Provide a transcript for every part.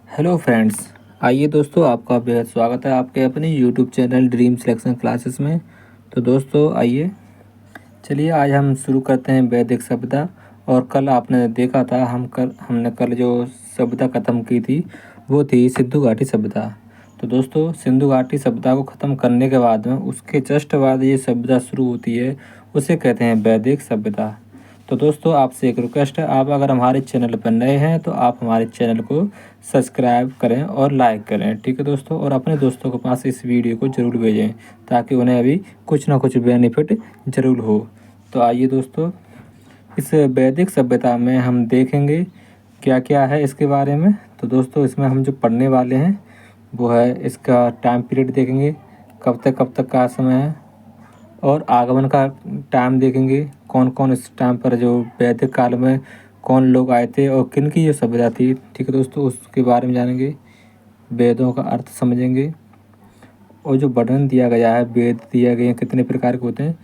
Hello friends. आइए दोस्तों, आपका बेहद स्वागत है आपके अपने YouTube channel dream selection classes में। तो दोस्तों आइए, चलिए आज हम शुरू करते हैं वैदिक सभ्यता। और कल आपने देखा था हमने कल जो सभ्यता ख़त्म की थी वो थी सिंधु घाटी सभ्यता। तो दोस्तों सिंधु घाटी सभ्यता को ख़त्म करने के बाद में उसके जस्ट बाद ये सभ्यता शुरू होती है, उसे कहते हैं वैदिक सभ्यता। तो दोस्तों आपसे एक रिक्वेस्ट है, आप अगर हमारे चैनल पर नए हैं तो आप हमारे चैनल को सब्सक्राइब करें और लाइक करें, ठीक है दोस्तों। और अपने दोस्तों के पास इस वीडियो को ज़रूर भेजें ताकि उन्हें अभी कुछ ना कुछ बेनिफिट ज़रूर हो। तो आइए दोस्तों, इस वैदिक सभ्यता में हम देखेंगे क्या क्या है इसके बारे में। तो दोस्तों इसमें हम जो पढ़ने वाले हैं वो है इसका टाइम पीरियड देखेंगे, कब तक का समय है, और आगमन का टाइम देखेंगे, कौन कौन इस टाइम पर जो वैदिक काल में कौन लोग आए थे और किन की ये सभ्यता थी, ठीक है दोस्तों, उसके बारे में जानेंगे। वेदों का अर्थ समझेंगे और जो वर्णन दिया गया है, वेद दिए गए हैं कितने प्रकार के होते हैं,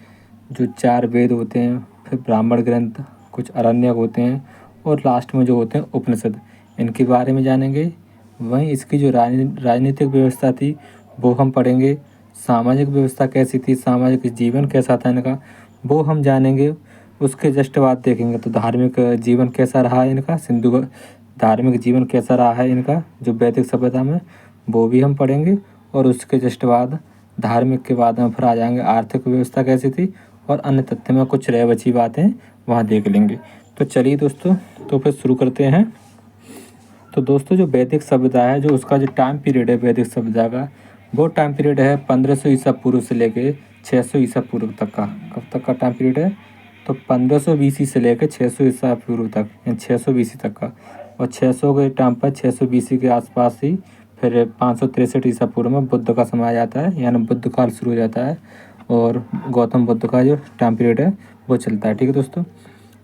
जो 4 वेद होते हैं, फिर ब्राह्मण ग्रंथ, कुछ अरण्यक होते हैं और लास्ट में जो होते हैं उपनिषद, इनके बारे में जानेंगे। वहीं इसकी जो राजनीतिक व्यवस्था थी वो हम पढ़ेंगे। सामाजिक व्यवस्था कैसी थी, सामाजिक जीवन कैसा था इनका, वो हम जानेंगे। उसके जस्ट बाद देखेंगे तो धार्मिक जीवन कैसा रहा है इनका, धार्मिक जीवन कैसा रहा है इनका जो वैदिक सभ्यता में, वो भी हम पढ़ेंगे। और उसके जस्ट बाद धार्मिक के बाद में फिर आ जाएंगे आर्थिक व्यवस्था कैसी थी और अन्य तथ्य में कुछ रह बची बातें वहाँ देख लेंगे। तो चलिए दोस्तों, तो फिर शुरू करते हैं। तो दोस्तों जो वैदिक सभ्यता है, जो उसका जो टाइम पीरियड है वैदिक सभ्यता का, वो टाइम पीरियड है 1500 ईसा पूर्व से लेके 600 ईसा पूर्व तक का। कब तक का टाइम पीरियड है? तो 1500 बीसी से लेकर 600 ईसा पूर्व तक, यानी 600 बीसी तक का। और 600 के टाइम पर 600 बीसी के आसपास ही फिर 563 ईसा पूर्व में बुद्ध का समय आ जाता है, यानी बुद्ध काल शुरू हो जाता है और गौतम बुद्ध का जो टाइम पीरियड है वो चलता है, ठीक है दोस्तों।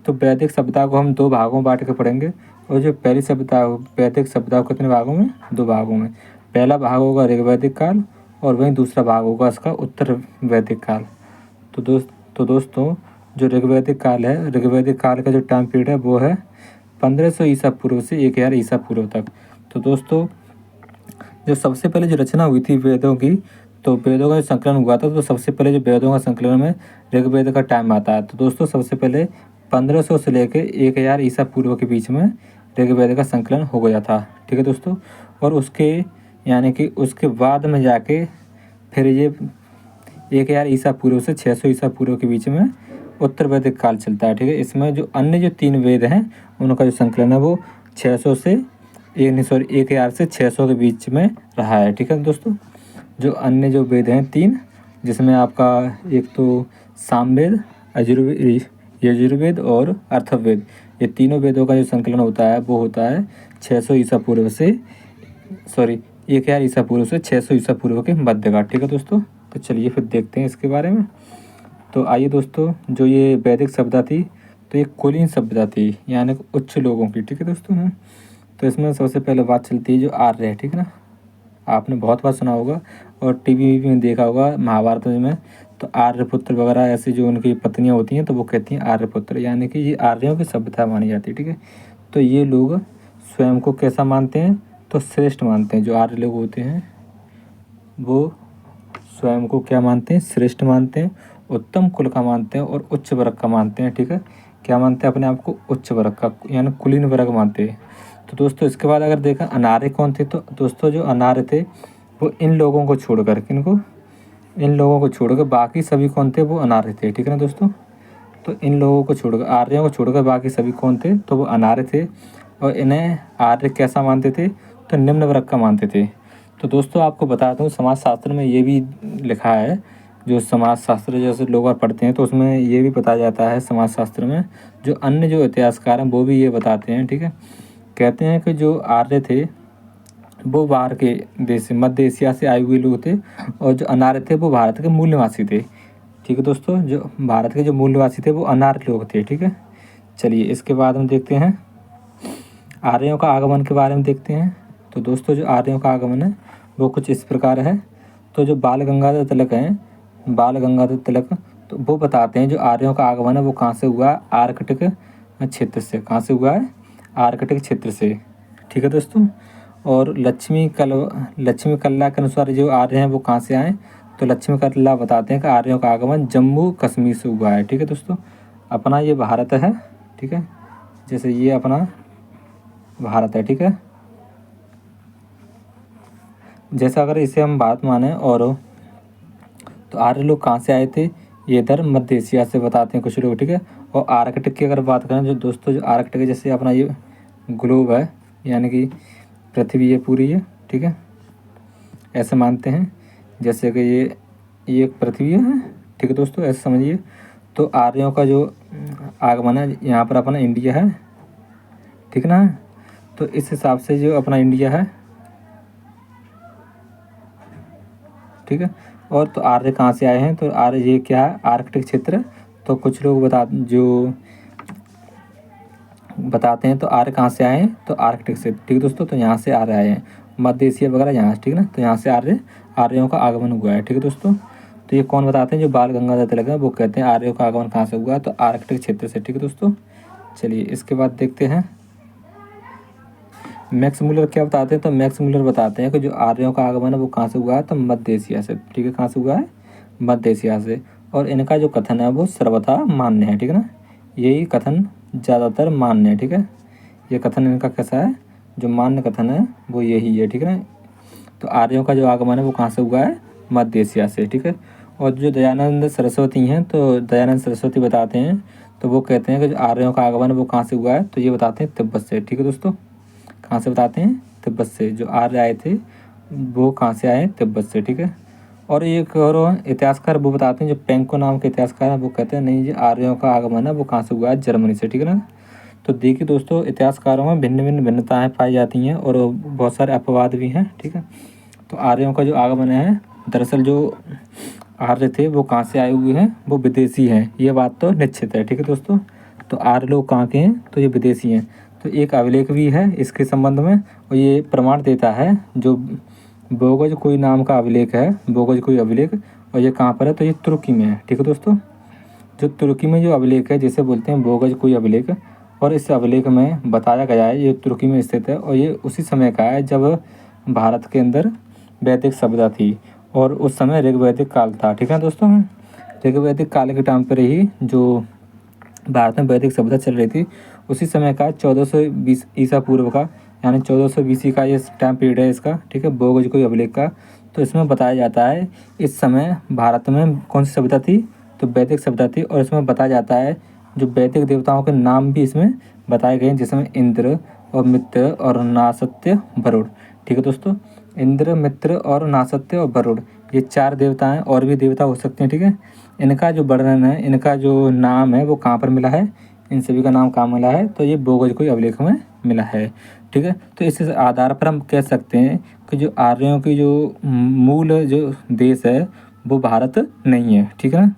तो वैदिक सभ्यता को हम 2 भागों में बांट के पढ़ेंगे। और जो पहली सभ्यता वैदिक सभ्यता को कितने भागों में? 2 भागों में। पहला भाग होगा ऋग्वैदिक काल और वहीं दूसरा भाग होगा इसका उत्तर वैदिक काल। तो दोस्तों जो ऋग्वैदिक काल है, ऋग्वैदिक काल का जो टाइम पीरियड है वो है 1500 ईसा पूर्व से 1000 ईसा पूर्व तक। तो दोस्तों जो सबसे पहले जो रचना हुई थी वेदों की, तो वेदों का जो संकलन हुआ था, तो सबसे पहले जो वेदों का संकलन में ऋग्वेद का टाइम आता है। तो दोस्तों सबसे पहले 1500 से लेकर 1000 ईसा पूर्व के बीच में ऋग्वेद का संकलन हो गया था, ठीक है दोस्तों। और उसके यानी कि उसके बाद में जाके फिर ये 1000 ईसा पूर्व से 600 ईसा पूर्व के बीच में उत्तर वैदिक काल चलता है, ठीक है। इसमें जो अन्य जो 3 वेद हैं उनका जो संकलन है वो 600 से 1000 से 600 के बीच में रहा है, ठीक है दोस्तों। जो अन्य जो वेद हैं 3, जिसमें आपका एक तो सामवेद, यजुर्वेद और अथर्ववेद, ये तीनों वेदों का जो संकलन होता है वो होता है 600 ईसा पूर्व से 1000 ईसा पूर्व से 600 ईसा पूर्व के मध्य का, ठीक है दोस्तों। तो चलिए फिर देखते हैं इसके बारे में। तो आइए दोस्तों, जो ये वैदिक सभ्यता थी तो ये कुलीन सभ्यता थी, यानी उच्च लोगों की, ठीक है दोस्तों। तो इसमें सबसे पहले बात चलती है जो आर्य है, ठीक है ना। आपने बहुत बार सुना होगा और टीवी में देखा होगा महाभारत में, तो आर्यपुत्र वगैरह ऐसी जो उनकी पत्नियां होती हैं तो वो कहती हैं आर्यपुत्र, यानी कि ये आर्यों की सभ्यता मानी जाती है, ठीक है। तो ये लोग स्वयं को कैसा मानते हैं? तो श्रेष्ठ मानते हैं। जो आर्य लोग होते हैं वो स्वयं को क्या मानते हैं? श्रेष्ठ मानते हैं, उत्तम कुल का मानते हैं और उच्च वर्ग का मानते हैं, ठीक है। क्या मानते हैं अपने आप को? उच्च वर्ग का, यानी कुलीन वर्ग मानते हैं। तो दोस्तों इसके बाद अगर देखा अनार्य कौन थे, तो दोस्तों जो अनार्य थे वो इन लोगों को छोड़कर, किनको? इन लोगों को छोड़कर बाकी सभी कौन थे? वो अनार्य थे, ठीक है ना दोस्तों। तो इन लोगों को छोड़कर, आर्यों को छोड़कर बाकी सभी कौन थे? तो वो अनार्य थे। और इन्हें आर्य कैसा मानते थे? तो निम्न वर्ग का मानते थे। तो दोस्तों आपको बताता हूँ, समाजशास्त्र में ये भी लिखा है, जो समाजशास्त्र जैसे लोग और पढ़ते हैं तो उसमें ये भी बताया जाता है समाजशास्त्र में, जो अन्य जो इतिहासकार हैं वो भी ये बताते हैं, ठीक है। कहते हैं कि जो आर्य थे वो बाहर के देश, मध्य एशिया से आए हुए लोग थे, और जो अनार्य थे वो भारत के मूल निवासी थे, ठीक है दोस्तों। जो भारत के जो मूल निवासी थे वो अनार्य लोग थे, ठीक है। चलिए इसके बाद हम देखते हैं आर्यों का आगमन के बारे में देखते हैं। तो दोस्तों जो आर्यों का आगमन है वो कुछ इस प्रकार है। तो जो बाल गंगाधर तिलक हैं, बाल गंगाधर तिलक, तो वो बताते हैं जो आर्यों का आगमन है वो कहाँ से हुआ? आर्कटिक क्षेत्र से। कहाँ से हुआ है? आर्कटिक क्षेत्र से, ठीक है दोस्तों। और लक्ष्मी कल्ला के अनुसार जो आर्य हैं वो कहाँ से आए, तो लक्ष्मी कल्ला बताते हैं कि आर्यों का आगमन जम्मू कश्मीर से हुआ है। ठीक है दोस्तों, अपना ये भारत है। ठीक है, जैसे ये अपना भारत है। ठीक है, जैसा अगर इसे हम भारत माने और तो आर्य लोग कहाँ से आए थे, ये इधर मध्य एशिया से बताते हैं कुछ लोग। ठीक है, और आर्कटिक की अगर बात करें जो दोस्तों, जो आर्कटिक जैसे अपना ये ग्लोब है यानी कि पृथ्वी है पूरी है। ठीक है, ऐसे मानते हैं जैसे कि ये एक पृथ्वी है। ठीक है दोस्तों, ऐसे समझिए। तो आर्यों का जो आगमन है यहाँ पर अपना इंडिया है। ठीक ना, तो इस हिसाब से जो अपना इंडिया है। ठीक है, और तो आर्य कहाँ से आए हैं, तो आर्य ये क्या है, आर्कटिक क्षेत्र। तो कुछ लोग बताते हैं तो आर्य कहाँ से आए हैं, तो आर्कटिक से। ठीक है दोस्तों, तो यहाँ से आर्य आए हैं, मध्य एशिया वगैरह यहाँ से। ठीक है ना, तो यहाँ से आर्यों का आगमन हुआ है। ठीक है दोस्तों, तो ये कौन बताते हैं, जो बाल गंगाधर तिलक है वो कहते हैं आर्यों का आगमन कहाँ से हुआ, तो आर्कटिक क्षेत्र से। ठीक है दोस्तों, चलिए इसके बाद देखते हैं मैक्स मुलर क्या बताते हैं। तो मैक्स मुलर बताते हैं कि जो आर्यों का आगमन है वो कहाँ से हुआ है, तो मध्य एशिया से। ठीक है, कहाँ से हुआ है, मध्य एशिया से। और इनका जो कथन है वो सर्वथा मान्य है। ठीक है ना, यही कथन ज़्यादातर मान्य है। ठीक है, ये कथन इनका कैसा है, जो मान्य कथन है वो यही है। ठीक है ना, तो आर्यों का जो आगमन है वो कहाँ से हुआ है, मध्य एशिया से। ठीक है, और जो दयानंद सरस्वती हैं, तो दयानंद सरस्वती बताते हैं, तो वो कहते हैं कि जो आर्यों का आगमन है वो कहाँ से हुआ है, तो ये बताते हैं तिब्बत से। ठीक है दोस्तों, कहाँ से बताते हैं, तिब्बत से। जो आर्य आए थे वो कहाँ से आए, तिब्बत से। ठीक है, और एक और इतिहासकार वो बताते हैं, जो पेंको नाम के इतिहासकार हैं, वो कहते हैं नहीं, ये आर्यों का आगमन है वो कहाँ से हुआ है, जर्मनी से। ठीक है ना, तो देखिए दोस्तों, इतिहासकारों में भिन्न भिन्नताएँ पाई जाती हैं और बहुत सारे अपवाद भी हैं। ठीक है, तो आर्यों का जो आगमन है, दरअसल जो आर्य थे वो कहाँ से आए हुए हैं, वो विदेशी हैं, ये बात तो निश्चित है। ठीक है दोस्तों, तो आर्य लोग कहाँ के हैं, तो ये विदेशी हैं। तो एक अभिलेख भी है इसके संबंध में, और ये प्रमाण देता है, जो बोगज कोई नाम का अभिलेख है, बोगज कोई अभिलेख, और ये कहाँ पर है, तो ये तुर्की में है। ठीक है दोस्तों, जो तुर्की में जो अभिलेख है जिसे बोलते हैं बोगज कोई अभिलेख, और इस अभिलेख में बताया गया है, ये तुर्की में स्थित है, और ये उसी समय का है जब भारत के अंदर वैदिक सभ्यता थी, और उस समय ऋग्वैदिक काल था। ठीक है दोस्तों, ऋग्वैदिक काल के टाइम पर ही जो भारत में वैदिक सभ्यता चल रही थी, उसी समय का 1420 ईसा पूर्व का, यानी 1420 का ये टाइम पीरियड है इसका। ठीक है, बोगज कोई अभिलेख का। तो इसमें बताया जाता है इस समय भारत में कौन सी सभ्यता थी, तो वैदिक सभ्यता थी, और इसमें बताया जाता है जो वैदिक देवताओं के नाम भी इसमें बताए गए हैं, जिसमें इंद्र और मित्र और नासत्य वरुण। ठीक है दोस्तों, इंद्र, मित्र और नासत्य और वरुण, ये 4 देवता हैं, और भी देवता हो सकते हैं। ठीक है, इनका जो वर्णन है, इनका जो नाम है वो कहाँ पर मिला है, इन सभी का नाम कहाँ मिला है, तो ये बोगज कोई अभिलेख में मिला है। ठीक है, तो इस आधार पर हम कह सकते हैं कि जो आर्यों की जो मूल जो देश है वो भारत नहीं है। ठीक है ना,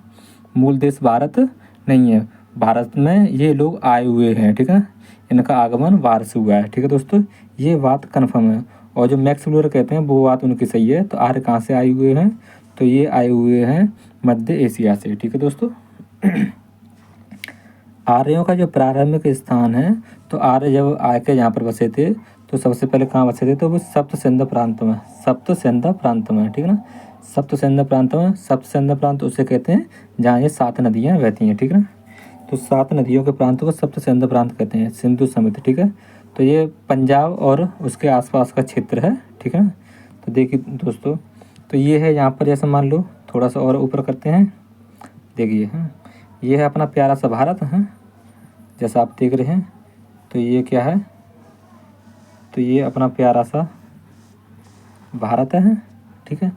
मूल देश भारत नहीं है, भारत में ये लोग आए हुए हैं। ठीक है, इनका आगमन बाहर से हुआ है। ठीक है दोस्तों, ये बात कन्फर्म है, और जो मैक्स मुलर कहते हैं वो बात उनकी सही है। तो आर्य कहाँ से आए हुए हैं, तो ये आए हुए हैं मध्य एशिया से। ठीक है दोस्तों, आर्यों का जो प्रारंभिक स्थान है, तो आर्य जब आके यहाँ पर बसे थे, तो सबसे पहले कहाँ बसे थे, तो वो सप्त सिंध प्रांत में, सप्त सिंध प्रांत में। ठीक है ना, सप्त सिंध प्रांत में, सप्त सिंध प्रांत उसे कहते हैं जहाँ ये 7 नदियाँ बहती हैं। ठीक है ना, तो 7 नदियों के प्रांत को सप्त सिंध प्रांत कहते हैं, सिंधु समेत। ठीक है, तो ये पंजाब और उसके आसपास का क्षेत्र है। ठीक है, तो देखिए दोस्तों, तो ये है यहाँ पर, जैसे मान लो थोड़ा सा और ऊपर करते हैं, देखिए ये है अपना प्यारा सा भारत है, जैसा आप देख रहे हैं। तो ये क्या है, तो ये अपना प्यारा सा भारत है। ठीक है,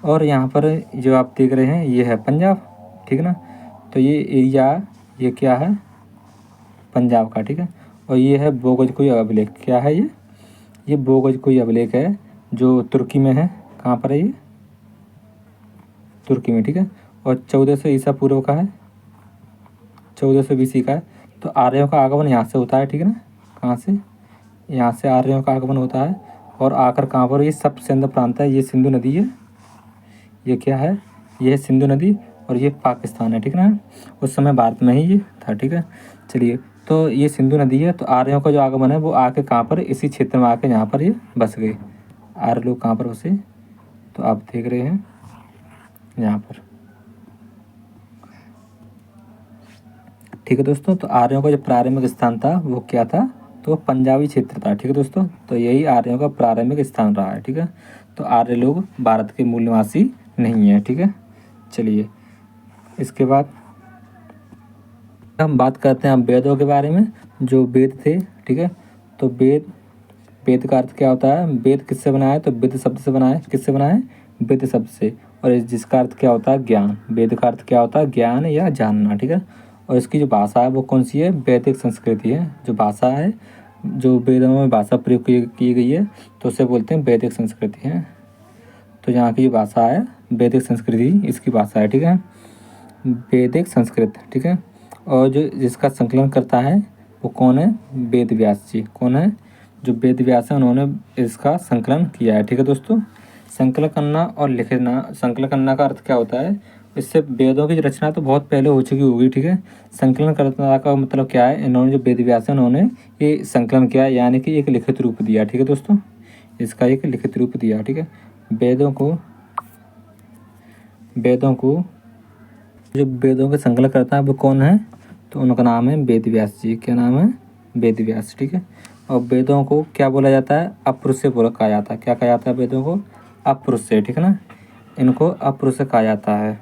और यहाँ पर जो आप देख रहे हैं ये है पंजाब। ठीक है ना, तो ये एरिया ये क्या है, पंजाब का। ठीक है, और ये है बोगज कोई अभिलेख, क्या है ये बोगज कोई अभिलेख है जो तुर्की में है। कहाँ पर है ये, तुर्की में। ठीक है, और 1400 ईसा पूर्व का है, 1420 का है। तो आर्यों का आगमन यहाँ से होता है। ठीक है ना, कहाँ से, यहाँ से आर्यों का आगमन होता है, और आकर कहाँ पर, ये सप्त सिंध प्रांत है, ये सिंधु नदी है, ये क्या है, ये है सिंधु नदी, और ये पाकिस्तान है। ठीक है ना, उस समय भारत में ही ये था। ठीक है, चलिए तो ये सिंधु नदी है, तो आर्यों का जो आगमन है वो आके कहाँ पर, इसी क्षेत्र में आके यहाँ पर ये बस गए। आर्य लोग कहाँ पर बसे, तो आप देख रहे हैं यहाँ पर। ठीक है दोस्तों, तो आर्यों का जो प्रारंभिक स्थान था वो क्या था, तो पंजाबी क्षेत्र था। ठीक है दोस्तों, तो यही आर्यों का प्रारंभिक स्थान रहा है। ठीक है, तो आर्य लोग भारत के मूल निवासी नहीं है। ठीक है, चलिए इसके बाद हम बात करते हैं वेदों के बारे में। जो वेद थे, ठीक है, तो वेद, वेद का अर्थ क्या होता है, वेद किससे बना है, तो वेद शब्द से बना है। किससे बना है, वेद शब्द से। और जिसका अर्थ क्या होता है, ज्ञान। वेद का अर्थ क्या होता है, ज्ञान या जानना। ठीक है, और इसकी जो भाषा है वो कौन सी है, वैदिक संस्कृति है। जो भाषा है, जो वेदों में भाषा प्रयोग की गई है, तो उसे बोलते हैं वैदिक संस्कृति है। तो यहाँ की जो भाषा है वैदिक संस्कृति, इसकी भाषा है। ठीक है, वैदिक संस्कृत। ठीक है, और जो जिसका संकलन करता है वो कौन है, वेद व्यास जी। कौन है, जो वेद व्यास है, उन्होंने इसका संकलन किया है। ठीक है दोस्तों, संकलन करना और लिखना, संकलन करना का अर्थ क्या होता है, इससे वेदों की रचना तो बहुत पहले हो चुकी होगी। ठीक है, संकलन करना का मतलब क्या है, इन्होंने जो वेद व्यास है उन्होंने ये संकलन किया, यानी कि एक लिखित रूप दिया। ठीक है दोस्तों, इसका एक लिखित रूप दिया। ठीक है, वेदों को जो वेदों के संकलन करता है वो कौन है, तो उनका नाम है वेद व्यास जी। क्या नाम है, वेद व्यास। ठीक है, और वेदों को क्या बोला जाता है, अपुरुष से बोला कहा जाता है। क्या कहा जाता है, वेदों को अपुरुष से। ठीक है ना, इनको अपुरुष से कहा जाता है।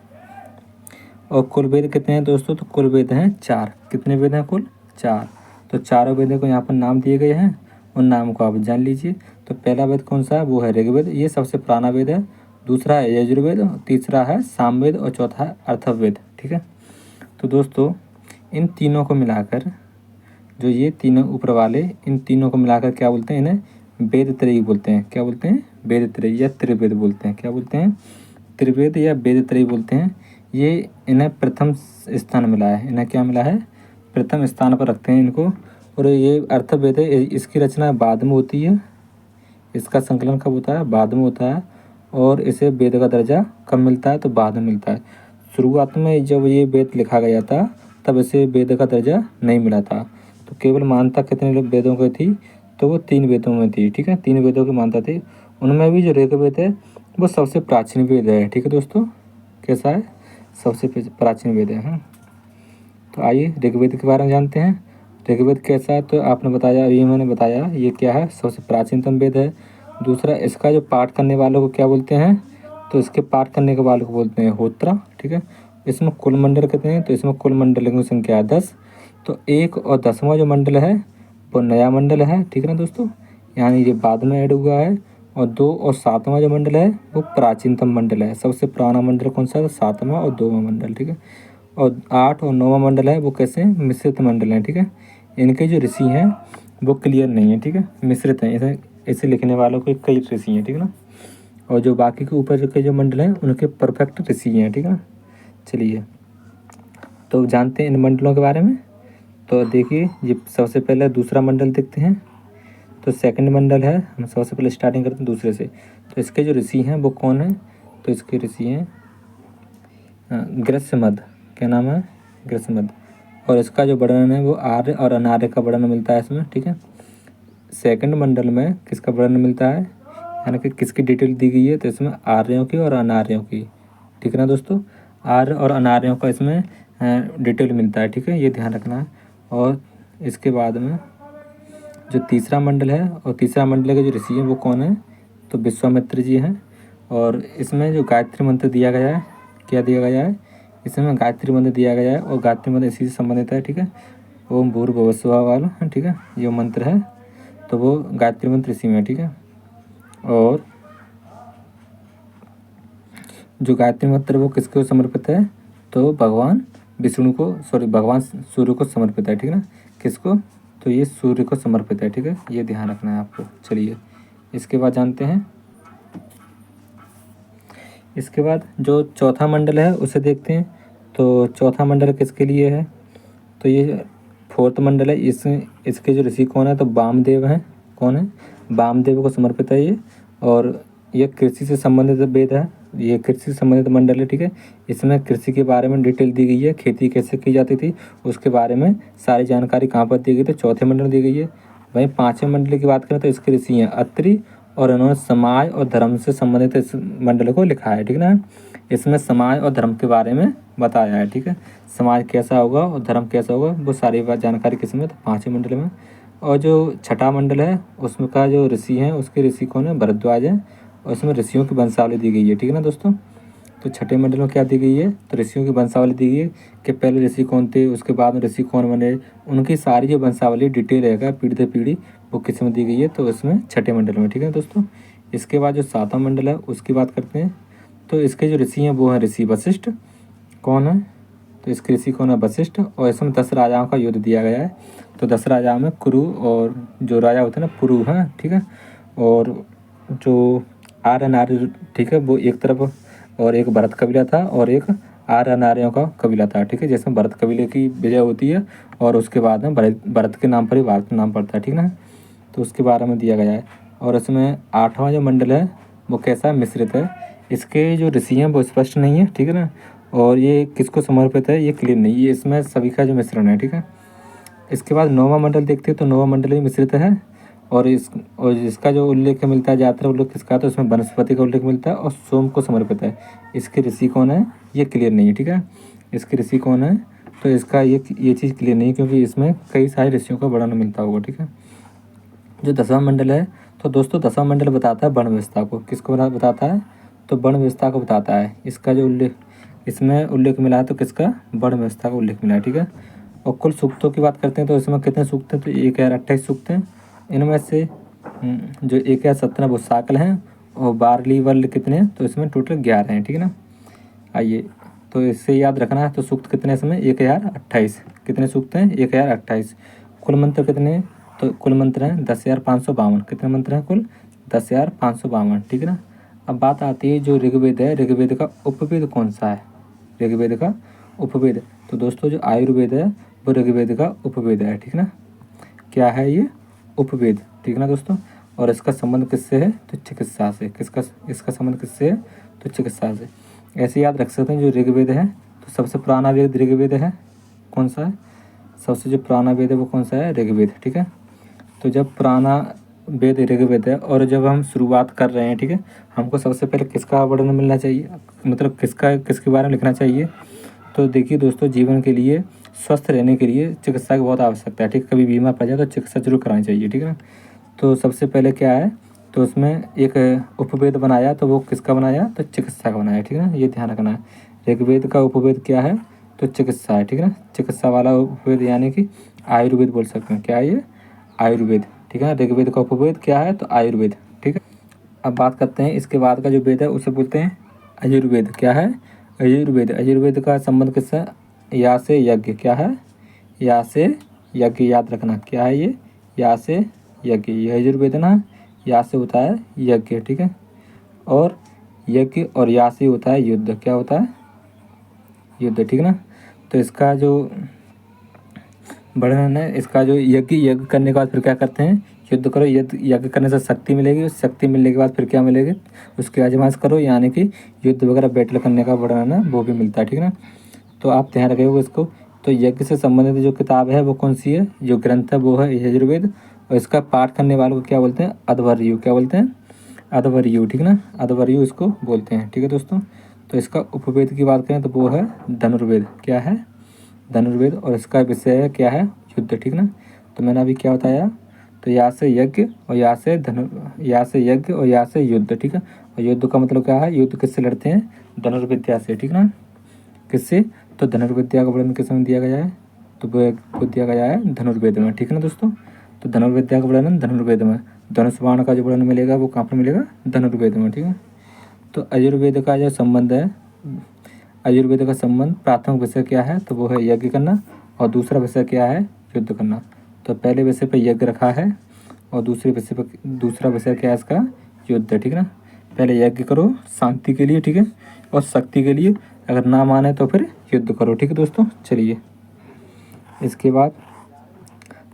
और कुल वेद कितने हैं दोस्तों, तो कुल वेद हैं 4। कितने वेद हैं, कुल 4। तो चारों वेदों को यहाँ पर नाम दिए गए हैं, उन नाम को आप जान लीजिए। तो पहला वेद कौन सा है, वो है ऋग्वेद, ये सबसे पुराना वेद है। दूसरा है यजुर्वेद, तीसरा है सामवेद, और चौथा है अथर्ववेद। ठीक है, तो दोस्तों इन तीनों को मिलाकर, जो ये तीनों ऊपर वाले, इन तीनों को मिलाकर क्या बोलते हैं, इन्हें वेद त्रयी बोलते हैं। क्या बोलते हैं, वेद त्रयी या त्रिवेद बोलते हैं। क्या बोलते हैं, त्रिवेद या वेद त्रयी बोलते हैं। ये इन्हें प्रथम स्थान मिला है, इन्हें क्या मिला है, प्रथम स्थान पर रखते हैं इनको। और ये अथर्ववेद है, इसकी रचना बाद में होती है, इसका संकलन कब होता है, बाद में होता है। और इसे वेद का दर्जा कब मिलता है, तो बाद में मिलता है। शुरुआत में जब ये वेद लिखा गया था तब इसे वेद का दर्जा नहीं मिला था। तो केवल मान्यता कितने वेदों की थी, तो वो 3 वेदों में थी। ठीक है, 3 वेदों की मान्यता थी। उनमें भी जो ऋग्वेद है वो सबसे प्राचीन वेद है। ठीक है दोस्तों, कैसा है, सबसे प्राचीन वेद है। तो आइए ऋग्वेद के बारे में जानते हैं। ऋग्वेद कैसा है, तो आपने बताया, ये मैंने बताया, ये क्या है, सबसे प्राचीनतम वेद है। दूसरा, इसका जो पाठ करने वालों को क्या बोलते हैं, तो इसके पाठ करने के वालों को बोलते हैं होत्रा। ठीक है, इसमें कुल मंडल कितने हैं, तो इसमें कुल मंडल की संख्या है 10। तो 1 और 10वां जो मंडल है वो नया मंडल है। ठीक है ना दोस्तों, यानी ये बाद में ऐड हुआ है। और 2 और 7वां जो मंडल है वो प्राचीनतम मंडल है। सबसे पुराना मंडल कौन सा है, 7वां और 2वां मंडल। ठीक है, और 8 और 9वां मंडल है वो कैसे हैं, मिश्रित मंडल हैं। ठीक है, इनके जो ऋषि हैं वो क्लियर नहीं है। ठीक है, मिश्रित हैं, ऐसे लिखने वालों के कई ऋषि हैं। ठीक है ना, और जो बाकी के ऊपर के जो मंडल हैं उनके परफेक्ट ऋषि हैं। ठीक है ना, चलिए तो जानते हैं इन मंडलों के बारे में। तो देखिए, ये सबसे पहले दूसरा मंडल देखते हैं। तो सेकंड मंडल है, हम सबसे पहले स्टार्टिंग करते हैं दूसरे से। तो इसके जो ऋषि हैं वो कौन है, तो इसके ऋषि हैं ग्रस्यमद। क्या नाम है, ग्रस्यमद। और इसका जो वर्णन है वो आर्य और अनार्य का वर्णन मिलता है इसमें। ठीक है, सेकंड मंडल में किसका वर्णन मिलता है, यानी कि किसकी डिटेल दी गई है, तो इसमें आर्यों की और अनार्यों की। ठीक है ना दोस्तों, आर्य और अनार्यों का इसमें डिटेल मिलता है। ठीक है, ये ध्यान रखना है। और इसके बाद में जो तीसरा मंडल है, और तीसरा मंडल के जो ऋषि हैं वो कौन है, तो विश्वामित्र जी हैं। और इसमें जो गायत्री मंत्र दिया गया है, क्या दिया गया है, इसमें गायत्री मंत्र दिया गया है, और गायत्री मंत्र इसी से संबंधित है। ठीक है, ओम भूर्भुवः स्वः वाला, ठीक है, ये मंत्र है, तो वो गायत्री मंत्र इसी में है। ठीक है, और जो गायत्री मंत्र वो किसको समर्पित है, तो भगवान विष्णु को, भगवान सूर्य को समर्पित है। ठीक है ना, किसको, तो ये सूर्य को समर्पित है। ठीक है, ये ध्यान रखना है आपको। चलिए इसके बाद जानते हैं। इसके बाद जो चौथा मंडल है उसे देखते हैं। तो चौथा मंडल किसके लिए है, तो ये फोर्थ मंडल है। इसके जो ऋषि कौन है, तो वामदेव हैं। कौन है, वामदेव को समर्पित है ये। और ये कृषि से संबंधित वेद है, ये कृषि संबंधित मंडल है, ठीक है। इसमें कृषि के बारे में डिटेल दी गई है, खेती कैसे की जाती थी उसके बारे में सारी जानकारी कहाँ पर दी गई, तो चौथे मंडल में दी गई है। वहीं पाँचवें मंडल की बात करें तो इसके ऋषि हैं अत्रि, और इन्होंने समाज और धर्म से संबंधित इस मंडल को लिखा है, ठीक है ना। इसमें समाज और धर्म के बारे में बताया है, ठीक है। समाज कैसा होगा और धर्म कैसा होगा वो सारी बात जानकारी किस में, तो पाँचवें मंडल में। और जो छठा मंडल है उसमें का जो ऋषि हैं उसके ऋषि कौन है, भरद्वाज है, और इसमें ऋषियों की वंशावली दी गई है, ठीक है ना दोस्तों। तो छठे मंडल में क्या दी गई है, तो ऋषियों की वंशावली दी गई है कि पहले ऋषि कौन थे, उसके बाद में ऋषि कौन बने, उनकी सारी जो वंशावली डिटेल रहेगा पीढ़ी दर पीढ़ी वो किस में दी गई है, तो इसमें छठे मंडल में, ठीक है दोस्तों। इसके बाद जो सातवां मंडल है उसकी बात करते हैं। तो इसके जो ऋषि हैं वो हैं ऋषि वशिष्ठ, कौन है, तो इसके ऋषि कौन है, वशिष्ठ। और इसमें 10 राजाओं का युद्ध दिया गया है। तो 10 राजाओं में कुरु और जो राजा होते हैं ना पुरु हैं, ठीक है। और जो आर्य नार्य, ठीक है, वो एक तरफ, और एक भरत कबीला था और एक आर्य नार्यों का कबीला था, ठीक है। जिसमें भरत कबीले की विजय होती है और उसके बाद में भरत के नाम पर ही भारत नाम पड़ता है, ठीक ना। तो उसके बारे में दिया गया है। और इसमें आठवां जो मंडल है वो कैसा है, मिश्रित है। इसके जो ऋषि हैं वो स्पष्ट नहीं है, ठीक है ना। और ये किसको समर्पित है ये क्लियर नहीं, ये इसमें सभी का जो मिश्रण है, ठीक है। इसके बाद नौवां मंडल देखते हैं, तो नौवां मंडल भी मिश्रित है। और इसका जो उल्लेख मिलता है ज़्यादातर उल्लेख किसका, तो इसमें वनस्पति का उल्लेख मिलता है और सोम को समर्पित है। इसके ऋषि कौन है ये क्लियर नहीं है, ठीक है। इसके ऋषि कौन है, तो इसका ये चीज़ क्लियर नहीं है क्योंकि इसमें कई सारे ऋषियों का वर्णन मिलता होगा, ठीक है। जो 10वां मंडल है, तो दोस्तों 10वां मंडल बताता है वर्ण व्यवस्था को, किसको बताता है, तो वर्ण व्यवस्था को बताता है। इसका जो उल्लेख इसमें उल्लेख मिला है तो किसका, वर्ण व्यवस्था का उल्लेख मिला है, ठीक है। और कुल सूक्तों की बात करते हैं तो इसमें कितने सूक्त हैं, तो 1028 सूक्त हैं। इनमें से जो 1017 वो शाकल हैं और बारली वल्ल कितने हैं, तो इसमें टोटल 11 हैं, ठीक है ना। आइए, तो इससे याद रखना है, तो सूक्त कितने इसमें 1028, कितने सूक्त हैं 1028। कुल मंत्र कितने हैं, तो कुल मंत्र हैं 10,552, कितने मंत्र हैं कुल 10,552, ठीक है ना। अब बात आती है जो ऋग्वेद है, ऋग्वेद का उपवेद कौन सा है, ऋग्वेद का उपवेद, तो दोस्तों जो आयुर्वेद है वो ऋग्वेद का उपवेद है, ठीक है ना। क्या है ये, उपवेद, ठीक है ना दोस्तों। और इसका संबंध किससे है, तो चिकित्सा से, किसका, इसका संबंध किससे है, तो चिकित्सा से। ऐसे याद रख सकते हैं जो ऋग्वेद है, तो सबसे पुराना वेद ऋग्वेद है, कौन सा है, सबसे जो पुराना वेद है वो कौन सा है, ऋग्वेद, ठीक है। तो जब पुराना वेद ऋग्वेद है और जब हम शुरुआत कर रहे हैं, ठीक है, हमको सबसे पहले किसका वर्णन मिलना चाहिए, मतलब किसके बारे में लिखना चाहिए, तो देखिए दोस्तों जीवन के लिए स्वस्थ रहने के लिए चिकित्सा की बहुत आवश्यकता है, ठीक है। कभी बीमार पड़ जाए तो चिकित्सा जरूर करानी चाहिए, ठीक है ना। तो सबसे पहले क्या है, तो उसमें एक उपवेद बनाया, तो वो किसका बनाया, तो चिकित्सा का बनाया, ठीक है ना, ये ध्यान रखना है। ऋग्वेद का उपवेद क्या है, तो चिकित्सा है, ठीक है ना। चिकित्सा वाला उपवेद यानी कि आयुर्वेद बोल सकते हैं, क्या है ये, आयुर्वेद, ठीक है ना। ऋग्वेद का उपवेद क्या है, तो आयुर्वेद, ठीक है। अब बात करते हैं इसके बाद का जो वेद है उसे बोलते हैं अयुर्वेद, क्या है, अयुर्वेद। अयुर्वेद का संबंध किससे, या से यज्ञ, क्या है, या से यज्ञ, याद रखना क्या है ये, या से यज्ञ, ये यजुर्वेद ना, या से होता है यज्ञ, ठीक है। और यज्ञ और या से होता है युद्ध, क्या होता है, युद्ध, ठीक है ना। तो इसका जो वर्णन है, इसका जो यज्ञ करने के बाद फिर क्या करते हैं, युद्ध करो, यज्ञ करने से शक्ति मिलेगी, उस शक्ति मिलने के बाद फिर क्या मिलेगी, उसकी आजमाइश करो, यानी कि युद्ध वगैरह बैटल करने का वर्णन है वो भी मिलता है, ठीक है ना। तो आप ध्यान रखिएगा इसको। तो यज्ञ से संबंधित जो किताब है वो कौन सी है, जो ग्रंथ है वो है यजुर्वेद। और इसका पाठ करने वालों को क्या बोलते हैं, अध्वर्यु, क्या बोलते हैं, अध्वर्यु, ठीक है ना, अध्वर्यु इसको बोलते हैं, ठीक है दोस्तों। तो इसका उपवेद की बात करें तो वो है धनुर्वेद, क्या है, धनुर्वेद। और इसका विषय है क्या है, युद्ध, ठीक ना। तो मैंने अभी क्या बताया, तो यहाँ से यज्ञ और यहाँ से यहाँ से यज्ञ और यहाँ से युद्ध, ठीक है। और युद्ध का मतलब क्या है, युद्ध किससे लड़ते हैं, धनुर्विद्या से, ठीक ना, किससे, तो धनुर्विद्या का वर्णन किस में दिया गया है, तो वो दिया गया है धनुर्वेद में, ठीक है ना दोस्तों। तो धनुर्विद्या का वर्णन धनुर्वेद में, धनुष बाण का जो वर्णन मिलेगा वो कहाँ पर मिलेगा, धनुर्वेद में, ठीक है। तो आयुर्वेद का जो संबंध है, आयुर्वेद का संबंध प्राथमिक विषय क्या है, तो वो है यज्ञ करना, और दूसरा विषय क्या है, युद्ध करना। तो पहले विषय पे यज्ञ रखा है और दूसरा विषय क्या है इसका, युद्ध, ठीक है ना। पहले यज्ञ करो शांति के लिए, ठीक है, और शक्ति के लिए, अगर ना माने तो फिर युद्ध करो, ठीक है दोस्तों। चलिए इसके बाद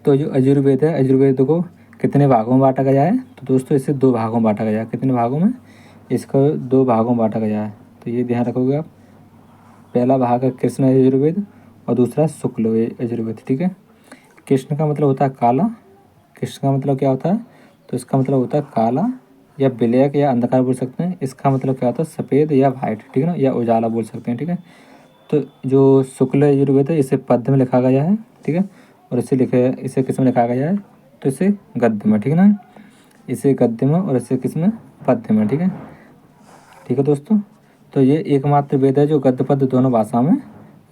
तो जो आयुर्वेद है, आयुर्वेद को कितने भागों में बांटा गया है, तो दोस्तों इसे 2 भागों में बांटा गया है, कितने भागों में, इसको 2 भागों में बांटा गया है। तो ये ध्यान रखोगे आप। पहला भाग है कृष्ण यजुर्वेद और दूसरा शुक्ल यजुर्वेद, ठीक है। कृष्ण का मतलब होता है काला। कृष्ण का मतलब क्या होता है? तो इसका मतलब होता है काला या ब्लैक या अंधकार बोल सकते हैं। इसका मतलब क्या होता है? सफ़ेद या वाइट, ठीक है ना, या उजाला बोल सकते हैं, ठीक है। तो जो शुक्ल यजुर्वेद है इसे पद्य में लिखा गया है, ठीक है। और इसे किस में लिखा गया है? तो इसे गद्य में, ठीक है ना। इसे गद्य में और इसे किस में? पद्य में, ठीक है। ठीक है दोस्तों। तो ये एकमात्र वेद है जो गद्य पद्य दोनों भाषा में,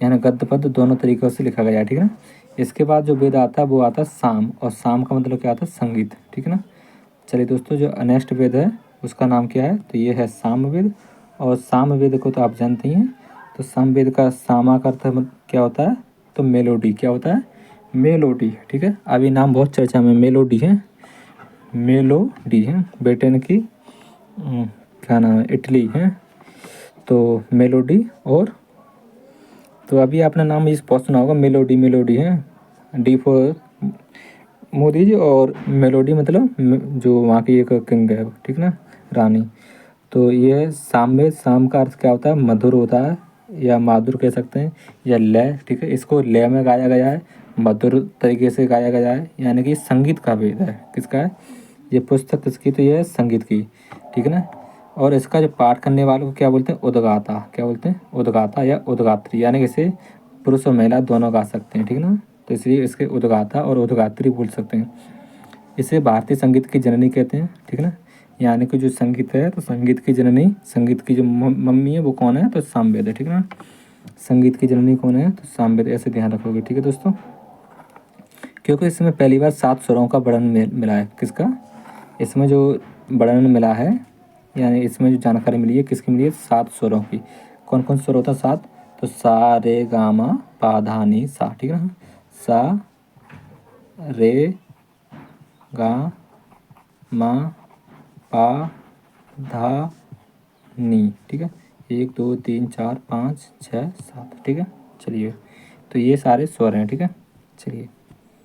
यानी गद्य पद्य दोनों तरीक़ों से लिखा गया है, ठीक है ना। इसके बाद जो वेद आता है वो आता है साम, और साम का मतलब क्या आता है? संगीत, ठीक है ना। चलिए दोस्तों, जो नेक्स्ट वेद है उसका नाम क्या है? तो ये है साम वेद। और साम वेद को तो आप जानते ही हैं। तो साम वेद का सामा का अर्थ क्या होता है? तो मेलोडी। क्या होता है? मेलोडी, ठीक है। अभी नाम बहुत चर्चा में मेलोडी है, मेलोडी है। ब्रिटेन की क्या नाम है? इटली है। तो मेलोडी। और तो अभी आपने नाम इस बहुत सुना होगा, मेलोडी। मेलोडी है डी फॉर मोदी जी, और मेलोडी मतलब जो वहाँ की एक किंग है, ठीक ना, रानी। तो ये शाम में, शाम का अर्थ क्या होता है? मधुर होता है, या माधुर कह सकते हैं, या लय, ठीक है। इसको लय में गाया गया है, मधुर तरीके से गाया गया है, यानी कि संगीत का वेद है। किसका है ये पुस्तक? किसकी? तो ये है संगीत की, ठीक है ना। और इसका जो पाठ करने वालों को क्या बोलते हैं? उद्गाता। क्या बोलते हैं? उद्गाता या उद्गात्री, यानी कि इसे पुरुष और महिला दोनों गा सकते हैं, ठीक है ना। तो इसलिए इसके उद्गाता और उद्गात्री बोल सकते हैं। इसे भारतीय संगीत की जननी कहते हैं, ठीक है ना। यानी कि जो संगीत है, तो संगीत की जननी, संगीत की जो मम्मी है वो कौन है? तो सामवेद है, ठीक है ना। संगीत की जननी कौन है? तो सामवेद। ऐसे ध्यान रखोगे, ठीक है दोस्तों। क्योंकि इसमें पहली बार 7 स्वरों का वर्णन मिला है। किसका? इसमें जो वर्णन मिला है, यानी इसमें जो जानकारी मिली है, किसकी मिली है? 7 स्वरों की। कौन कौन स्वर होता है 7? तो सा रे गा मा पा धा नी सा, ठीक है ना। सा रे गा मा पा धा नी, ठीक है। 1 2 3 4 5 6 7, ठीक है। चलिए, तो ये सारे स्वर हैं, ठीक है। चलिए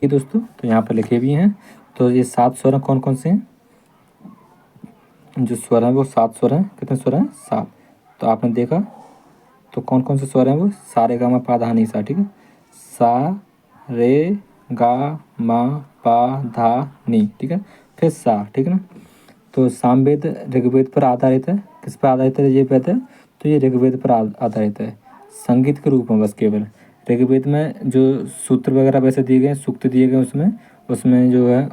ये दोस्तों, तो यहाँ पर लिखे भी हैं। तो ये 7 स्वर कौन कौन से हैं? जो स्वर हैं वो 7 स्वर हैं। कितने स्वर हैं? 7। तो आपने देखा, तो कौन कौन से स्वर हैं वो? सा रे गा मा पा धा नी सा, ठीक है। सा रे गा मा पा धा नी, ठीक है। फिर सा, ठीक है ना। तो सामवेद ऋग्वेद पर आधारित है। किस पर आधारित है ये वेद है? तो ये ऋग्वेद पर आधारित है, संगीत के रूप में बस केवल। ऋग्वेद में जो सूत्र वगैरह वैसे दिए गए हैं, सूक्त दिए गए हैं, उसमें उसमें जो है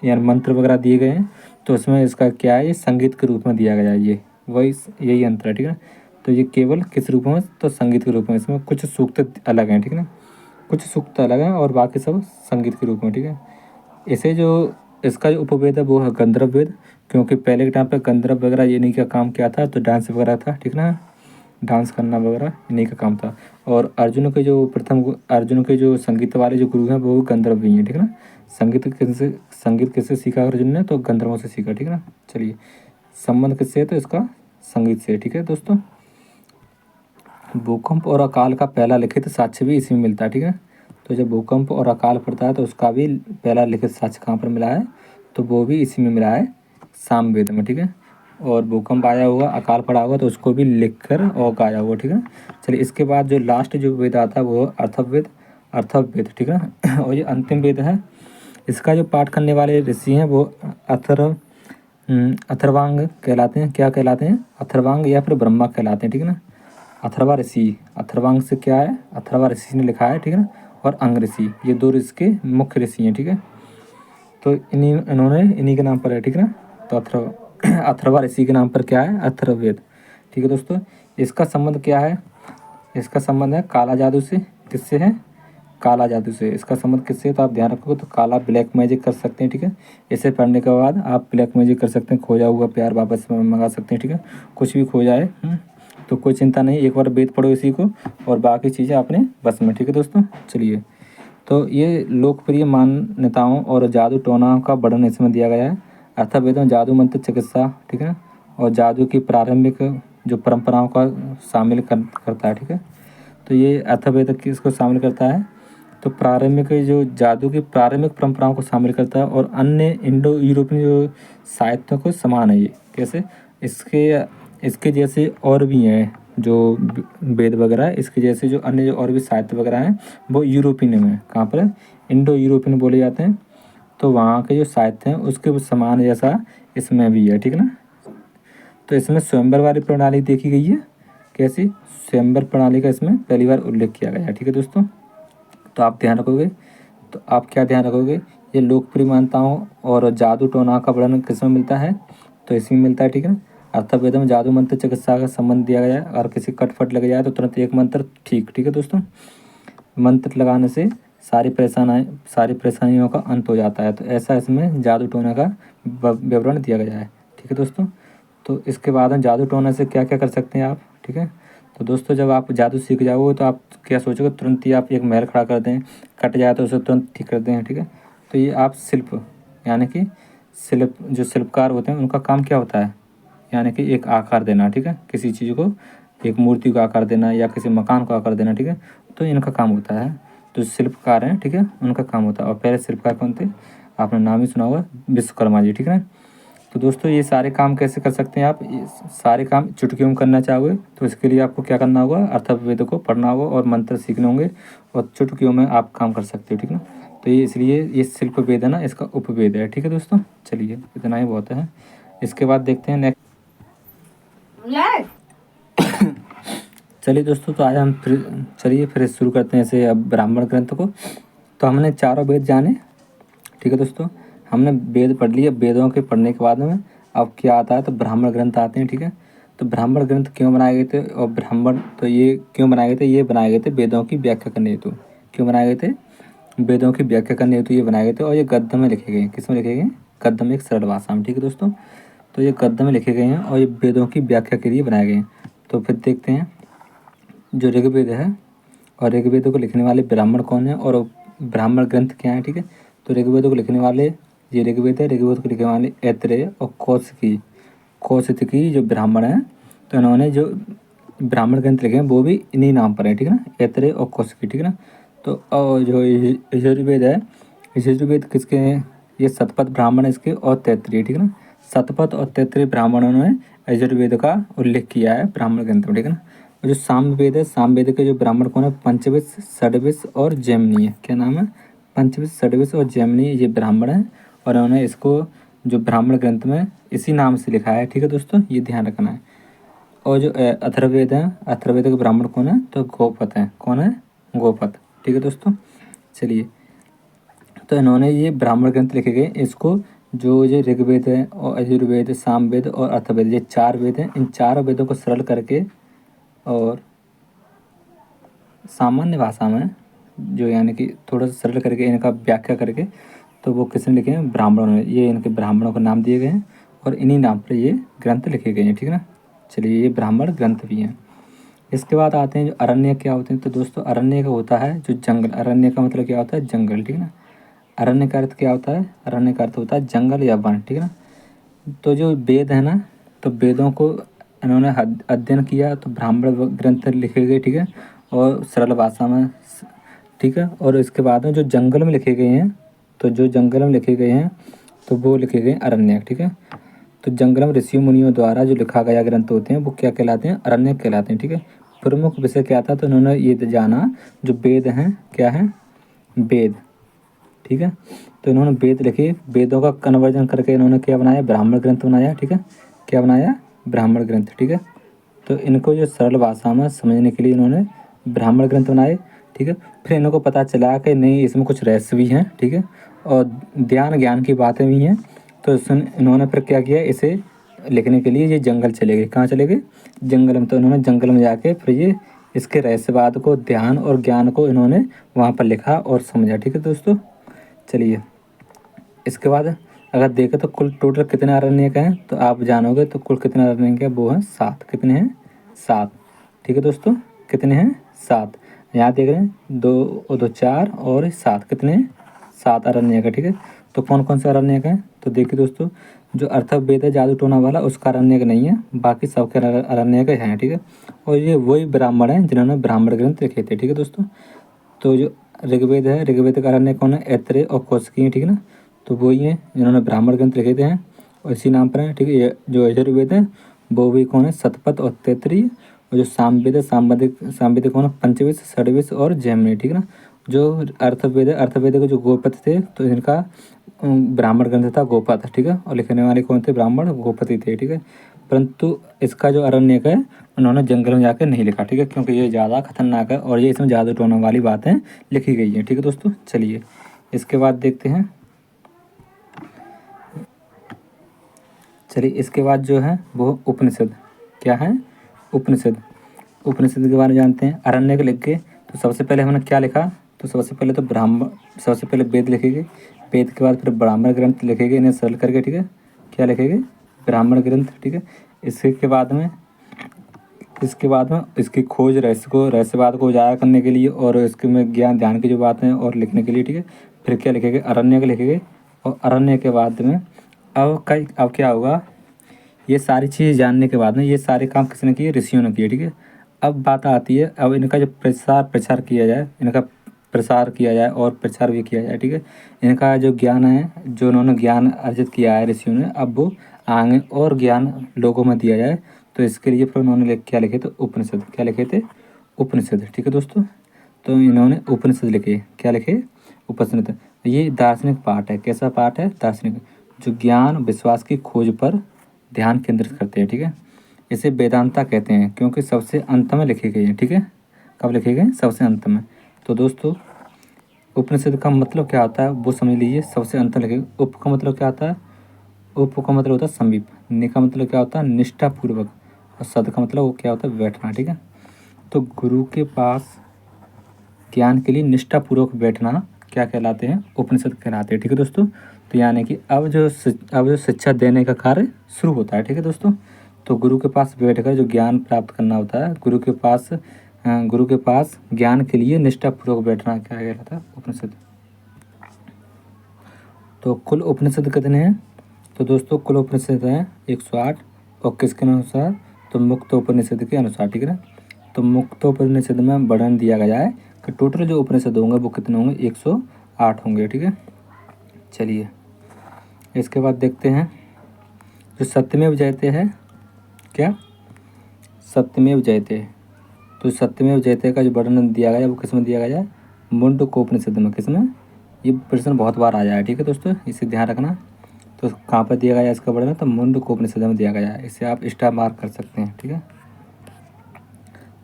यार मंत्र वगैरह दिए गए हैं, तो उसमें इसका क्या है? ये संगीत के रूप में दिया गया है। ये वही, यही अंतर है, ठीक है। तो ये केवल किस रूप में? तो संगीत के रूप में। इसमें कुछ सूक्त अलग हैं, ठीक है ना। कुछ सूक्त अलग हैं और बाकी सब संगीत के रूप में, ठीक है। इसे जो इसका जो उपवेद है वो है गंधर्व वेद, क्योंकि पहले के टाइम पे गंधर्व वगैरह ये नहीं का काम क्या था? तो डांस वगैरह था, ठीक ना। डांस करना वगैरह इन्हीं का काम था। और अर्जुन के जो संगीत वाले जो गुरु हैं वो गंधर्व भी हैं, ठीक है ना। संगीत किससे सीखा अर्जुन ने? तो गंधर्वों से सीखा, ठीक है ना। चलिए, संबंध किससे है? तो इसका संगीत से, ठीक है दोस्तों। भूकंप और अकाल का पहला लिखित साक्ष्य भी इसी में मिलता है, ठीक है। तो जब भूकंप और अकाल पड़ता है तो उसका भी पहला लिखित साक्ष्य कहाँ पर मिला है? तो वो भी इसी में मिला है, सामवेद में, ठीक है। और भूकंप आया हुआ, अकाल पड़ा हुआ, तो उसको भी लिख कर और गाया हुआ, ठीक है। चलिए, इसके बाद जो लास्ट जो वेद आता है वो अर्थववेद। अर्थववेद, ठीक है ना। और ये अंतिम वेद है। इसका जो पाठ करने वाले ऋषि हैं वो अथर्वांग कहलाते हैं। क्या कहलाते हैं? अथर्वांग या फिर ब्रह्मा कहलाते हैं, ठीक है ना। अथर्वा ऋषि, अथर्वांग से क्या है? अथर्वा ऋषि ने लिखा है, ठीक है ना। और अंग ऋषि, ये 2 ऋषि के मुख्य ऋषि हैं, ठीक है। तो इन्हीं के नाम पर है, ठीक है ना। तो अथर्वा ऋषि के नाम पर क्या है? अथर्ववेद, ठीक है दोस्तों। इसका संबंध क्या है? इसका संबंध है काला जादू से। किससे है? काला जादू से। इसका संबंध किससे है? तो आप ध्यान रखोगे तो काला ब्लैक मैजिक कर सकते हैं, ठीक है। इसे पढ़ने के बाद आप ब्लैक मैजिक कर सकते हैं, खोया हुआ प्यार वापस मंगा सकते हैं, ठीक है। कुछ भी खो जाए तो कोई चिंता नहीं, एक बार वेद पढ़ो इसी को और बाकी चीज़ें अपने बस में, ठीक है दोस्तों। चलिए, तो ये लोकप्रिय मान्यताओं और जादू टोना का वर्णन इसमें दिया गया है। अथर्ववेद में जादू मंत्र चिकित्सा, ठीक है, और जादू की प्रारंभिक जो परंपराओं का शामिल करता है, ठीक है। तो ये अथर्ववेद किसको शामिल करता है? तो प्रारंभिक जो जादू की प्रारंभिक परंपराओं को शामिल करता है और अन्य इंडो यूरोपियन जो साहित्यों को समान है ये। कैसे? इसके इसके जैसे और भी हैं जो वेद वगैरह, इसके जैसे जो अन्य जो और भी साहित्य वगैरह हैं वो यूरोपियन में, कहाँ पर इंडो यूरोपियन बोले जाते हैं। तो वहाँ के जो साहित्य हैं उसके समान जैसा इसमें भी है, ठीक है ना। तो इसमें स्वयंवर वाली प्रणाली देखी गई है। कैसी? स्वयंवर प्रणाली का इसमें पहली बार उल्लेख किया गया है, ठीक है दोस्तों। तो आप ध्यान रखोगे, तो आप क्या ध्यान रखोगे, ये लोकप्रिय मान्यताओं और जादू टोना का वर्णन किसमें मिलता है? तो इसमें मिलता है, ठीक है ना। अर्थवेद में जादू मंत्र चिकित्सा का संबंध दिया गया है। अगर किसी कटफट लग जाए तो तुरंत एक मंत्र ठीक, ठीक है दोस्तों। मंत्र लगाने से सारी परेशानियों का अंत हो जाता है। तो ऐसा इसमें जादू टोना का विवरण दिया गया है, ठीक है दोस्तों। तो इसके बाद हम जादू टोना से क्या क्या कर सकते हैं आप, ठीक है। तो दोस्तों जब आप जादू सीख जाओगे तो आप क्या सोचोगे, तुरंत ही आप एक महल खड़ा कर दें, कट जाए तो उसे तुरंत ठीक कर दें, ठीक है। तो ये आप शिल्प यानी कि जो शिल्पकार होते हैं उनका काम क्या होता है, यानी कि एक आकार देना, ठीक है। किसी चीज़ को, एक मूर्ति को आकार देना या किसी मकान को आकार देना, ठीक है। तो इनका काम होता है, जो शिल्पकार हैं, ठीक है, उनका काम होता है। और पहले शिल्पकार कौन थे? आपने नाम ही सुना होगा, विश्वकर्मा जी, ठीक है ना। तो दोस्तों ये सारे काम कैसे कर सकते हैं आप? ये सारे काम चुटकियों में करना चाहोगे तो इसके लिए आपको क्या करना होगा, अथर्ववेद को पढ़ना होगा और मंत्र सीखने होंगे और चुटकियों में आप काम कर सकते हो, ठीक है ना। तो ये इसलिए ये शिल्प वेद है ना, इसका उपवेद है, ठीक है दोस्तों। चलिए इतना ही बहुत है। इसके बाद देखते हैं नेक्स्ट। चलिए दोस्तों, तो आज हम फिर शुरू करते हैं ऐसे अब ब्राह्मण ग्रंथ को। तो हमने चारों वेद जाने, ठीक है दोस्तों। हमने वेद पढ़ लिए। वेदों के पढ़ने के बाद में अब क्या आता है, तो ब्राह्मण ग्रंथ आते हैं, ठीक है। तो ब्राह्मण ग्रंथ क्यों बनाए गए थे और ब्राह्मण तो ये क्यों बनाए गए थे? ये बनाए गए थे वेदों की व्याख्या करने हेतु। क्यों बनाए गए थे? वेदों की व्याख्या करने हेतु ये बनाए गए थे। और ये गद्य में लिखे गए हैं। किस में लिखे गए हैं? गद्य में, एक सरल भाषा में, ठीक है दोस्तों। तो ये गद्य में लिखे गए हैं और ये वेदों की व्याख्या के लिए बनाए गए हैं। तो फिर देखते हैं जो ऋग्वेद है और ऋग्वेद को लिखने वाले ब्राह्मण कौन है और ब्राह्मण ग्रंथ क्या है, ठीक है। तो ऋग्वेद को लिखने वाले ये ऋग्वेद है। ऋग्वेद को लिखने वाले ऐत्रेय और कौशिकी जो ब्राह्मण हैं। तो इन्होंने जो ब्राह्मण ग्रंथ लिखे हैं वो भी इन्हीं नाम पर है, ठीक है ना, ऐत्रेय और कौशिकी, ठीक है ना। तो और जो यजुर्वेद है, यजुर्वेद किसके हैं? ये शतपथ ब्राह्मण है इसके और तैत्रीय, ठीक है ना। शतपथ और तैत्रीय ब्राह्मणों ने यजुर्वेद का उल्लेख किया है ब्राह्मण ग्रंथ में, ठीक है ना। और जो सामवेद है, सामवेद के जो ब्राह्मण कौन है? पंचविश, षड्विश और जैमिनी है। क्या नाम है? पंचविश, षड्विश और जैमिनी, ये ब्राह्मण है और उन्होंने इसको जो ब्राह्मण ग्रंथ में इसी नाम से लिखा है, ठीक है दोस्तों, ये ध्यान रखना है। और जो अथर्ववेद है, अथर्ववेद के ब्राह्मण कौन है? तो गोपथ है। कौन है? गोपथ, ठीक है दोस्तों। चलिए, तो इन्होंने ये ब्राह्मण ग्रंथ लिखे गए। इसको जो ये ऋग्वेद है और यजुर्वेद, सामवेद और अथर्ववेद, ये चार वेद हैं। इन चारों वेदों को सरल करके और सामान्य भाषा में जो यानी कि थोड़ा सा सरल करके इनका व्याख्या करके, तो वो किसने लिखे हैं? ब्राह्मणों ने। ये इनके ब्राह्मणों को नाम दिए गए हैं और इन्हीं नाम पर ये ग्रंथ लिखे गए हैं, ठीक है ना। चलिए, ये ब्राह्मण ग्रंथ भी हैं। इसके बाद आते हैं जो अरण्य क्या होते हैं। तो दोस्तों अरण्य का होता है जो जंगल। अरण्य का मतलब क्या होता है? जंगल, ठीक है ना। अरण्य का अर्थ क्या होता है? अरण्य का अर्थ होता है जंगल या वन, ठीक है ना। तो जो वेद है ना, तो वेदों को इन्होंने अध्ययन किया तो ब्राह्मण ग्रंथ लिखे गए, ठीक है, और सरल भाषा में, ठीक है। और इसके बाद में जो जंगल में लिखे गए हैं, तो जो जंगल में लिखे गए हैं तो वो लिखे गए अरण्यक, ठीक है। तो जंगल में ऋषि मुनियों द्वारा जो लिखा गया ग्रंथ होते हैं वो क्या कहलाते हैं? अरण्यक कहलाते हैं, ठीक है। प्रमुख विषय क्या था? तो उन्होंने ये जाना जो वेद हैं, क्या है? वेद, ठीक है। तो इन्होंने वेद लिखे। वेदों का कन्वर्जन करके इन्होंने क्या बनाया? ब्राह्मण ग्रंथ बनाया, ठीक है। क्या बनाया? ब्राह्मण ग्रंथ, ठीक है। तो इनको जो सरल भाषा में समझने के लिए इन्होंने ब्राह्मण ग्रंथ बनाए, ठीक है। फिर इनको पता चला कि नहीं, इसमें कुछ रहस्य भी हैं, ठीक है, और ज्ञान की बातें भी हैं। तो इन्होंने फिर क्या किया, इसे लिखने के लिए ये जंगल चले गए। कहाँ चले गए? जंगल में। तो इन्होंने जंगल में जाके फिर ये इसके रहस्यवाद को, ध्यान और ज्ञान को इन्होंने वहाँ पर लिखा और समझा, ठीक है दोस्तों। चलिए, इसके बाद अगर देखें तो कुल टोटल कितने अरण्यक हैं, तो आप जानोगे तो कुल कितने अरण्यक हैं? वो हैं 7। कितने हैं? 7, ठीक है दोस्तों। कितने हैं? 7। यहाँ देख रहे हैं 2 और 2 4 और 7, कितने हैं? 7 अरण्यक है, ठीक है। तो कौन कौन से अरण्यक हैं? तो देखिए दोस्तों, जो अथर्ववेद है जादू टोना वाला, उसका अरण्यक नहीं है, बाकी सबके अरण्यक हैं, ठीक है। और ये वही ब्राह्मण हैं जिन्होंने ब्राह्मण ग्रंथ लिखे थे, ठीक है दोस्तों। तो जो ऋग्वेद है, ऋग्वेद का अरण्यक कौन है? ऐत्रेय और कौशिकी है, ठीक है ना। तो वही हैं जिन्होंने ब्राह्मण ग्रंथ लिखे थे हैं और इसी नाम पर हैं, ठीक है। ये जो यजुर्वेद है वो भी कौन है, शतपथ और तैतरीय। और जो सामवेद है, सामवेद कौन है, पंचविश, षड्विश और जैमिनी, ठीक है ना। जो अर्थवेद है, अर्थवेद के जो गोपति थे तो इनका ब्राह्मण ग्रंथ था गोपथ, ठीक है। और लिखने वाले कौन थे, ब्राह्मण गोपति थे, ठीक है। परंतु इसका जो अरण्यक है उन्होंने जंगल में जाकर नहीं लिखा, ठीक है, क्योंकि ये ज़्यादा खतरनाक है और ये इसमें जादू टोना वाली बातें लिखी गई हैं, ठीक है दोस्तों। चलिए इसके बाद देखते हैं। चलिए इसके बाद जो है वो उपनिषद, क्या है, उपनिषद। उपनिषद के बारे में जानते हैं। अरण्यक लिख के तो सबसे पहले हमने क्या लिखा, तो सबसे पहले तो सबसे पहले वेद लिखेंगे, वेद के बाद फिर ब्राह्मण ग्रंथ लिखेंगे, इन्हें सरल करके, ठीक है। क्या लिखेंगे, ब्राह्मण ग्रंथ, ठीक है। इसके बाद में इसकी खोज रहस्यवाद को उजागर करने के लिए और इसके में ज्ञान ध्यान की जो बातें हैं और लिखने के लिए, ठीक है। फिर क्या लिखेंगे, अरण्यक लिखेंगे। और अरण्य के बाद में अब क्या होगा, ये सारी चीज़ जानने के बाद में ये सारे काम किसने किए, ऋषियों ने किए, ठीक है। अब बात आती है, अब इनका जो प्रचार किया जाए, इनका प्रसार किया जाए और प्रचार भी किया जाए, ठीक है। इनका जो ज्ञान है, जो उन्होंने ज्ञान अर्जित किया है ऋषियों ने, अब वो आगे और ज्ञान लोगों में दिया जाए। तो इसके लिए फिर उन्होंने क्या लिखे, तो उपनिषद, क्या लिखे थे, उपनिषद, ठीक है दोस्तों। तो इन्होंने उपनिषद लिखे, क्या लिखे, उपनिषद। ये दार्शनिक पाठ है, कैसा पाठ है, दार्शनिक, जो ज्ञान विश्वास की खोज पर ध्यान केंद्रित करते हैं, ठीक है। इसे वेदांता कहते हैं क्योंकि सबसे अंत में लिखे गए हैं, ठीक है। कब लिखे गए, सबसे अंत में। तो दोस्तों उपनिषद का मतलब क्या होता है वो समझ लीजिए, सबसे अंत में लिखे। उप का मतलब क्या होता है, उप का मतलब होता है समीप, नि का मतलब क्या होता है, निष्ठापूर्वक, और सद का मतलब वो क्या होता है, बैठना, ठीक है। तो गुरु के पास ज्ञान के लिए निष्ठापूर्वक बैठना क्या कहलाते हैं, उपनिषद कहलाते हैं, ठीक है दोस्तों। तो यानी कि अब जो शिक्षा देने का कार्य शुरू होता है, ठीक है दोस्तों। तो गुरु के पास बैठकर जो ज्ञान प्राप्त करना होता है, गुरु के पास ज्ञान के लिए निष्ठापूर्वक बैठना क्या कहलाता है, उपनिषद। तो कुल उपनिषद कितने हैं, तो दोस्तों कुल उपनिषद हैं 108। और किसके अनुसार, तो मुक्तोपनिषद के अनुसार, ठीक है ना। तो मुक्तोपनिषद में वर्णन दिया गया है कि टोटल जो उपनिषद होंगे वो कितने होंगे, 108 होंगे, ठीक है। चलिए इसके बाद देखते हैं जो सत्यमेव जयते है, क्या, सत्यमेव जयते। तो सत्यमेव जयते का जो वर्णन दिया गया है वो किसमें दिया गया है, मुंडकोपनिषद में। किसमें, ये प्रश्न बहुत बार आ जाए, ठीक है दोस्तों, इसे ध्यान रखना। तो कहाँ पर दिया गया है इसका वर्णन, तो मुंडकोपनिषद में दिया गया है, इसे आप स्टार मार्क कर सकते हैं, ठीक है।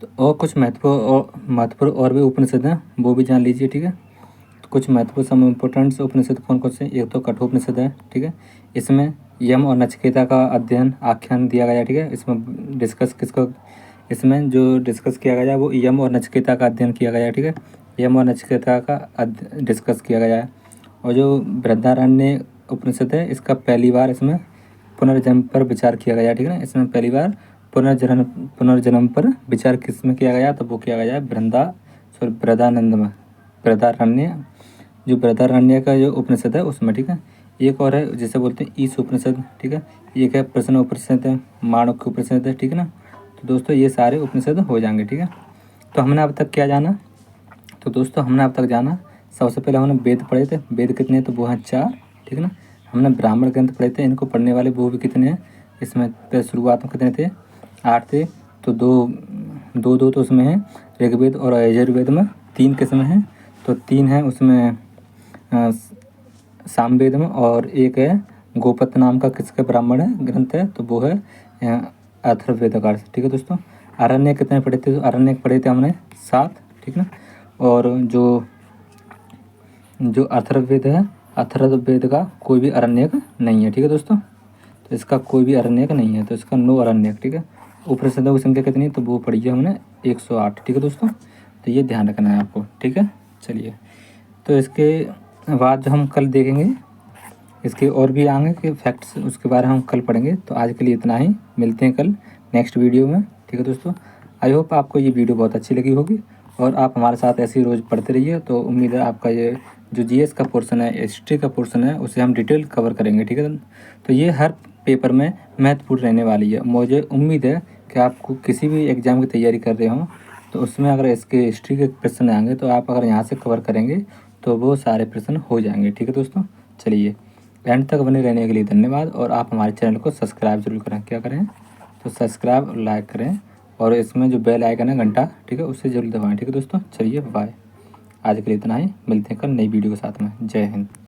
तो और कुछ महत्वपूर्ण और भी उपनिषद हैं वो भी जान लीजिए, ठीक है। तो कुछ महत्वपूर्ण इम्पोर्टेंट उपनिषद कौन कौन से, एक तो कठोपनिषद है, ठीक है। इसमें यम और नचिकेता का अध्ययन आख्यान दिया गया है, ठीक है। इसमें इसमें जो डिस्कस किया गया है वो यम और नचिकेता का अध्ययन किया गया है, ठीक है। यम और नचिकेता का डिस्कस किया गया है। और जो बृहदारण्य उपनिषद है इसका पहली बार इसमें पुनर्जन्म पर विचार किया गया है, ठीक है ना। इसमें पहली बार पुनर्जन्म पर विचार किस में किया गया, तो वो किया गया है बृहदानंद में, बृहदारण्य, जो बृहदारण्य का जो उपनिषद है उसमें, ठीक है। एक और है जिसे बोलते हैं ईश उपनिषद, ठीक है। एक है प्रश्न उपनिषद है, माणक्य उपनिषद है, ठीक है ना। तो दोस्तों ये सारे उपनिषद हो जाएंगे, ठीक है। तो हमने अब तक क्या जाना, तो दोस्तों हमने अब तक जाना, सबसे पहले हमने वेद पढ़े थे, वेद कितने हैं, तो वो हैं 4, ठीक है ना। हमने ब्राह्मण ग्रंथ पढ़े थे, इनको पढ़ने वाले वो भी कितने हैं, इसमें शुरुआत में कितने थे, 8 थे। तो दो तो उसमें हैं ऋग्वेद और यजुर्वेद में, 3 किस्में हैं, तो 3 हैं उसमें सामवेद में, और एक है गोपत नाम का किसका ब्राह्मण है ग्रंथ है, तो वो है अथर्ववेद का, ठीक है दोस्तों। अरण्य कितने पढ़े थे, तो अरण्य पढ़े थे हमने 7, ठीक ना। और जो अथर्ववेद है, अथर्ववेद का कोई भी अरण्यक नहीं है, ठीक है दोस्तों। तो इसका कोई भी अरण्यक नहीं है, तो इसका नो अरण्यक, ठीक है। उपनिषदों की संख्या कितनी है, तो वो पढ़ी है हमने 108, ठीक है दोस्तों। तो ये ध्यान रखना है आपको, ठीक है। चलिए तो इसके बाद जो हम कल देखेंगे, इसके और भी आएंगे कि फैक्ट्स, उसके बारे में हम कल पढ़ेंगे। तो आज के लिए इतना ही, मिलते हैं कल नेक्स्ट वीडियो में, ठीक है दोस्तों। आई होप आपको ये वीडियो बहुत अच्छी लगी होगी और आप हमारे साथ ऐसे ही रोज़ पढ़ते रहिए। तो उम्मीद है आपका ये जो जीएस का पोर्शन है, हिस्ट्री का पोर्शन है, उसे हम डिटेल कवर करेंगे, ठीक है। तो ये हर पेपर में महत्वपूर्ण रहने वाली है। मुझे उम्मीद है कि आपको किसी भी एग्ज़ाम की तैयारी कर रहे हो तो उसमें अगर इसके हिस्ट्री के प्रश्न आएंगे तो आप अगर यहाँ से कवर करेंगे तो वो सारे प्रश्न हो जाएंगे, ठीक है दोस्तों। चलिए एंड तक बने रहने के लिए धन्यवाद, और आप हमारे चैनल को सब्सक्राइब जरूर करें, क्या करें, तो सब्सक्राइब और लाइक करें, और इसमें जो बेल आइकन है घंटा, ठीक है, उससे जरूर दबाएं। ठीक है दोस्तों, चलिए बाय। आज के लिए इतना ही, मिलते हैं कल नई वीडियो के साथ में। जय हिंद।